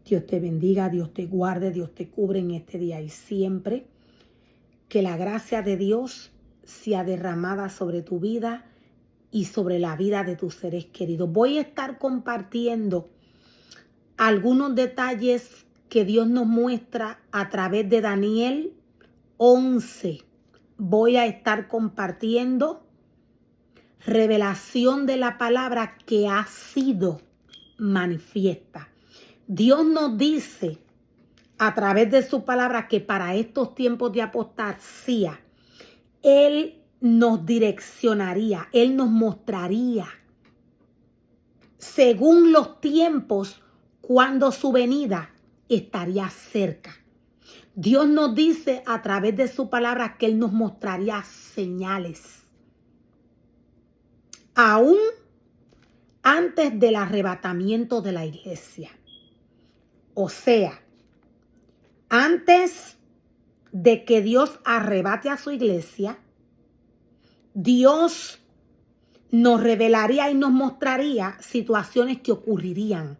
Dios te bendiga, Dios te guarde, Dios te cubre en este día y siempre. Que la gracia de Dios sea derramada sobre tu vida y sobre la vida de tus seres queridos. Voy a estar compartiendo algunos detalles que Dios nos muestra a través de Daniel 11. Voy a estar compartiendo revelación de la palabra que ha sido manifiesta. Dios nos dice a través de su palabra que para estos tiempos de apostasía, Él nos direccionaría, Él nos mostraría, según los tiempos, cuando su venida estaría cerca. Dios nos dice a través de su palabra que Él nos mostraría señales. Aún antes del arrebatamiento de la iglesia. O sea, antes de que Dios arrebate a su iglesia, Dios nos revelaría y nos mostraría situaciones que ocurrirían.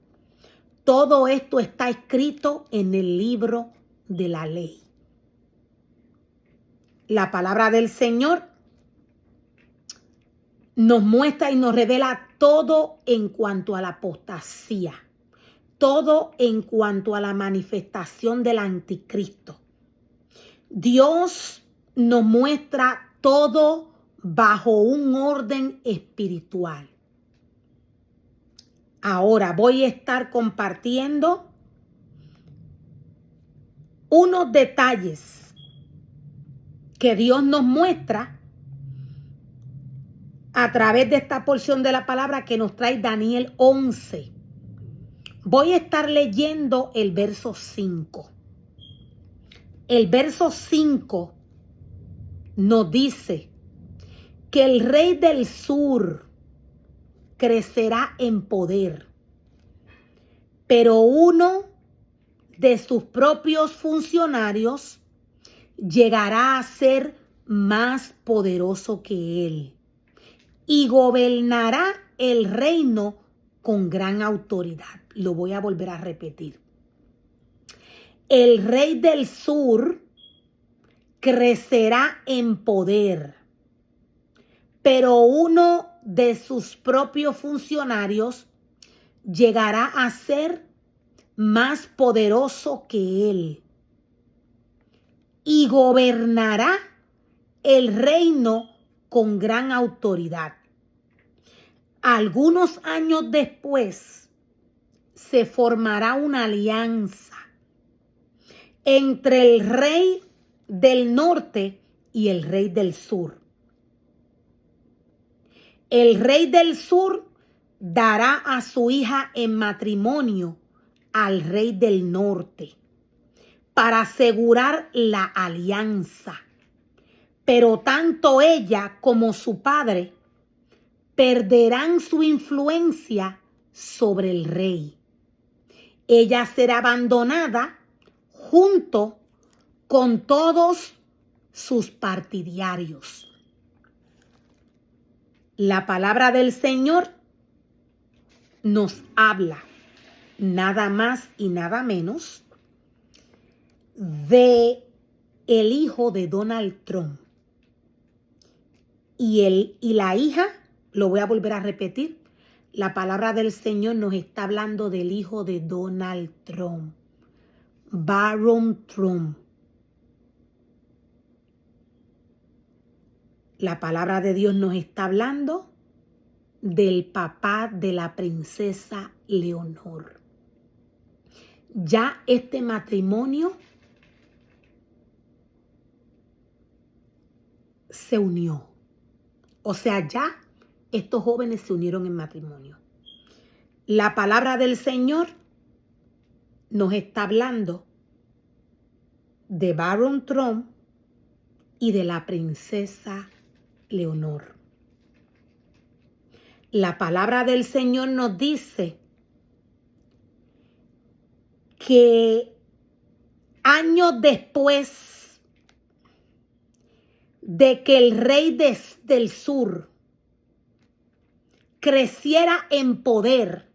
Todo esto está escrito en el libro de la ley. La palabra del Señor nos muestra y nos revela todo en cuanto a la apostasía, todo en cuanto a la manifestación del anticristo. Dios nos muestra todo bajo un orden espiritual. Ahora voy a estar compartiendo unos detalles que Dios nos muestra a través de esta porción de la palabra que nos trae Daniel 11. Voy a estar leyendo el verso 5. El verso 5 nos dice que el rey del sur crecerá en poder, pero uno de sus propios funcionarios llegará a ser más poderoso que él y gobernará el reino con gran autoridad. Lo voy a volver a repetir. El rey del sur crecerá en poder, pero uno de sus propios funcionarios llegará a ser más poderoso que él y gobernará el reino con gran autoridad. Algunos años después se formará una alianza entre el rey del norte y el rey del sur. El rey del sur dará a su hija en matrimonio al rey del norte para asegurar la alianza. Pero tanto ella como su padre perderán su influencia sobre el rey. Ella será abandonada junto con todos sus partidarios. La palabra del Señor nos habla nada más y nada menos de el hijo de Donald Trump. Y la hija, lo voy a volver a repetir, la palabra del Señor nos está hablando del hijo de Donald Trump, Barron Trump. La palabra de Dios nos está hablando del papá de la princesa Leonor. Ya este matrimonio se unió. O sea, ya estos jóvenes se unieron en matrimonio. La palabra del Señor nos está hablando de Barron Trump y de la princesa Leonor. La palabra del Señor nos dice que años después de que el rey del sur creciera en poder,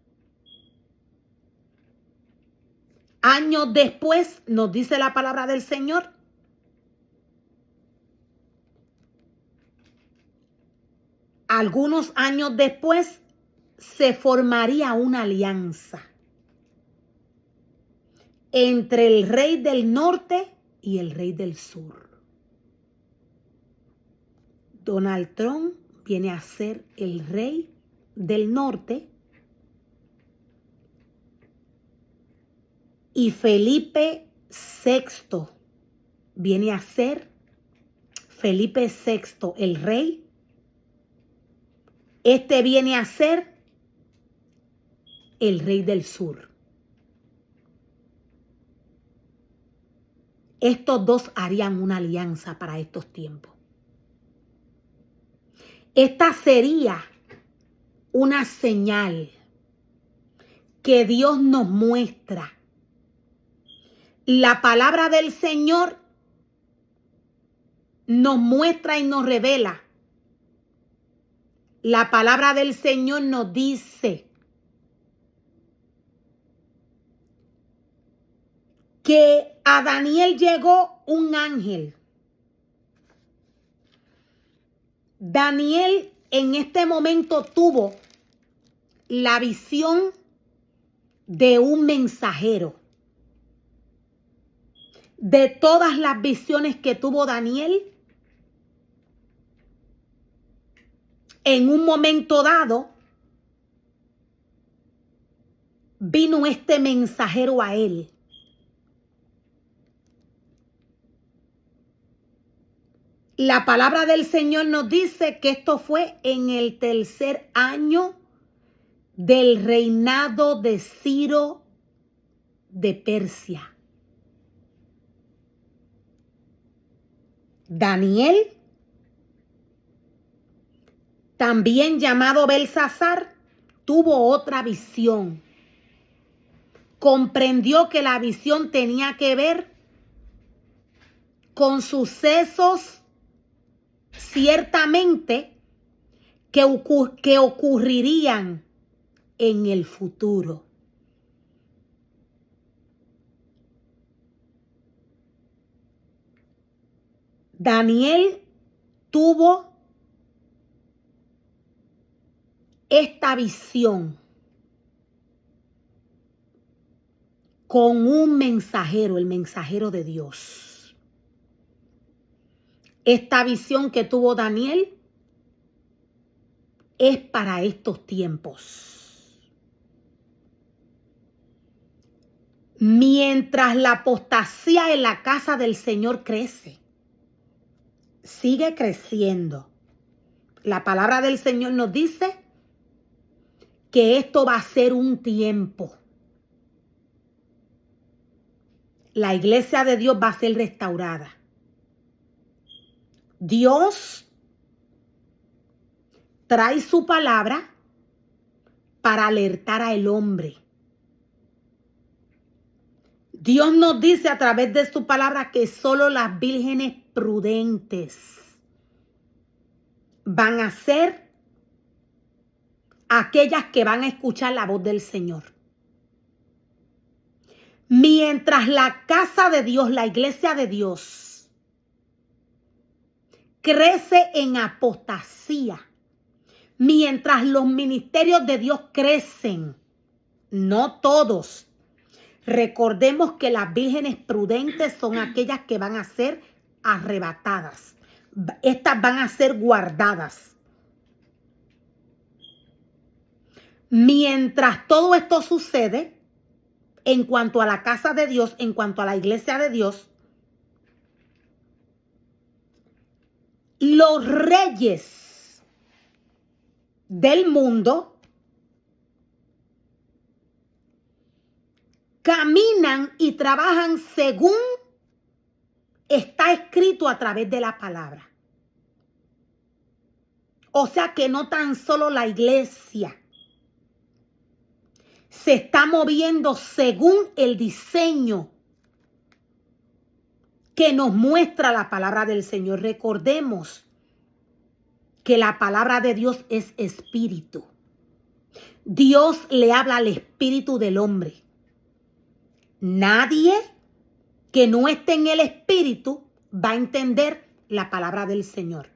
Años después, nos dice la palabra del Señor, algunos años después, se formaría una alianza entre el rey del norte y el rey del sur. Donald Trump viene a ser el rey del norte y Felipe VI viene a ser Felipe VI el rey. Este viene a ser el rey del sur. Estos dos harían una alianza para estos tiempos. Esta sería una señal que Dios nos muestra. La palabra del Señor nos muestra y nos revela. La palabra del Señor nos dice que a Daniel llegó un ángel. Daniel en este momento tuvo la visión de un mensajero. De todas las visiones que tuvo Daniel, en un momento dado, vino este mensajero a él. La palabra del Señor nos dice que esto fue en el 3er año del reinado de Ciro de Persia. Daniel, también llamado Belsasar, tuvo otra visión. Comprendió que la visión tenía que ver con sucesos ciertamente que ocurrirían en el futuro. Daniel tuvo esta visión con un mensajero, el mensajero de Dios. Esta visión que tuvo Daniel es para estos tiempos. Mientras la apostasía en la casa del Señor crece, sigue creciendo. La palabra del Señor nos dice que esto va a ser un tiempo. La iglesia de Dios va a ser restaurada. Dios trae su palabra para alertar al hombre. Dios nos dice a través de su palabra que solo las vírgenes prudentes van a ser aquellas que van a escuchar la voz del Señor. Mientras la casa de Dios, la iglesia de Dios, crece en apostasía, mientras los ministerios de Dios crecen, no todos. Recordemos que las vírgenes prudentes son aquellas que van a ser arrebatadas. Estas van a ser guardadas. Mientras todo esto sucede, en cuanto a la casa de Dios, en cuanto a la iglesia de Dios, los reyes del mundo caminan y trabajan según está escrito a través de la palabra. O sea que no tan solo la iglesia se está moviendo según el diseño que nos muestra la palabra del Señor. Recordemos que la palabra de Dios es espíritu. Dios le habla al espíritu del hombre. Nadie que no esté en el Espíritu va a entender la palabra del Señor.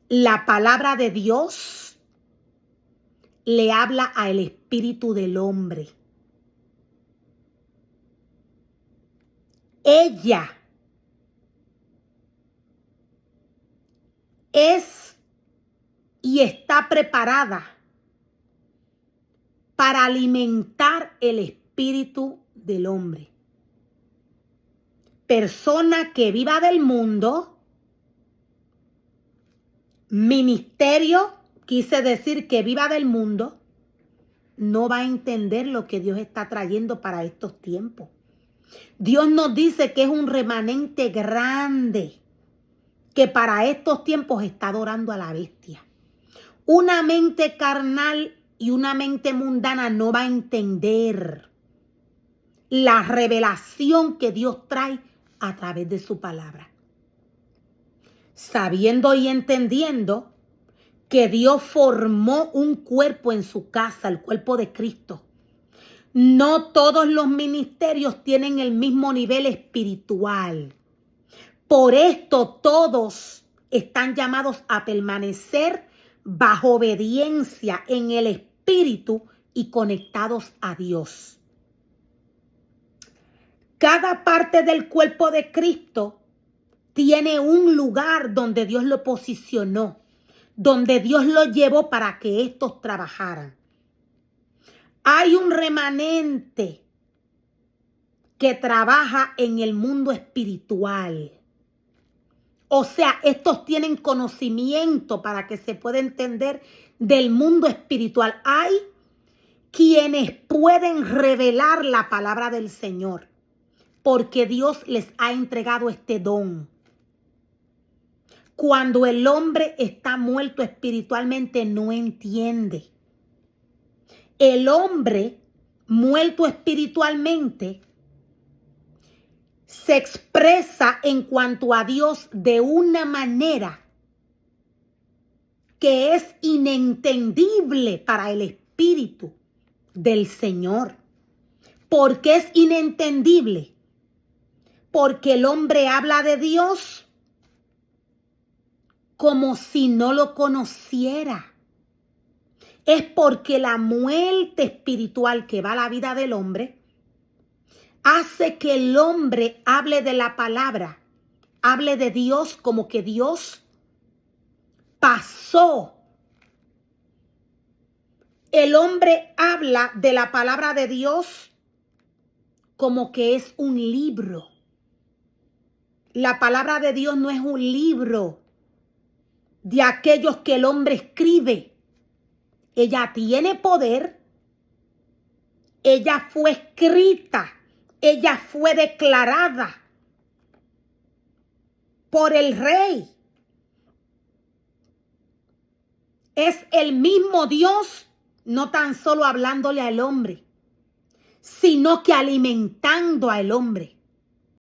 La palabra de Dios le habla al espíritu del hombre. Ella es y está preparada para alimentar el espíritu del hombre. Persona que viva del mundo, ministerio, quise decir que viva del mundo, no va a entender lo que Dios está trayendo para estos tiempos. Dios nos dice que es un remanente grande que para estos tiempos está adorando a la bestia. Una mente carnal y una mente mundana no va a entender la revelación que Dios trae a través de su palabra. Sabiendo y entendiendo que Dios formó un cuerpo en su casa, el cuerpo de Cristo. No todos los ministerios tienen el mismo nivel espiritual. Por esto todos están llamados a permanecer bajo obediencia en el espíritu y conectados a Dios. Cada parte del cuerpo de Cristo tiene un lugar donde Dios lo posicionó, donde Dios lo llevó para que estos trabajaran. Hay un remanente que trabaja en el mundo espiritual. O sea, estos tienen conocimiento para que se pueda entender del mundo espiritual. Hay quienes pueden revelar la palabra del Señor porque Dios les ha entregado este don. Cuando el hombre está muerto espiritualmente, no entiende. El hombre muerto espiritualmente se expresa en cuanto a Dios de una manera que es inentendible para el espíritu del Señor. ¿Por qué es inentendible? Porque el hombre habla de Dios como si no lo conociera. Es porque la muerte espiritual que va a la vida del hombre hace que el hombre hable de la palabra, hable de Dios como que Dios pasó. El hombre habla de la palabra de Dios como que es un libro. La palabra de Dios no es un libro de aquellos que el hombre escribe. Ella tiene poder. Ella fue escrita. Ella fue declarada por el rey. Es el mismo Dios, no tan solo hablándole al hombre, sino que alimentando al hombre.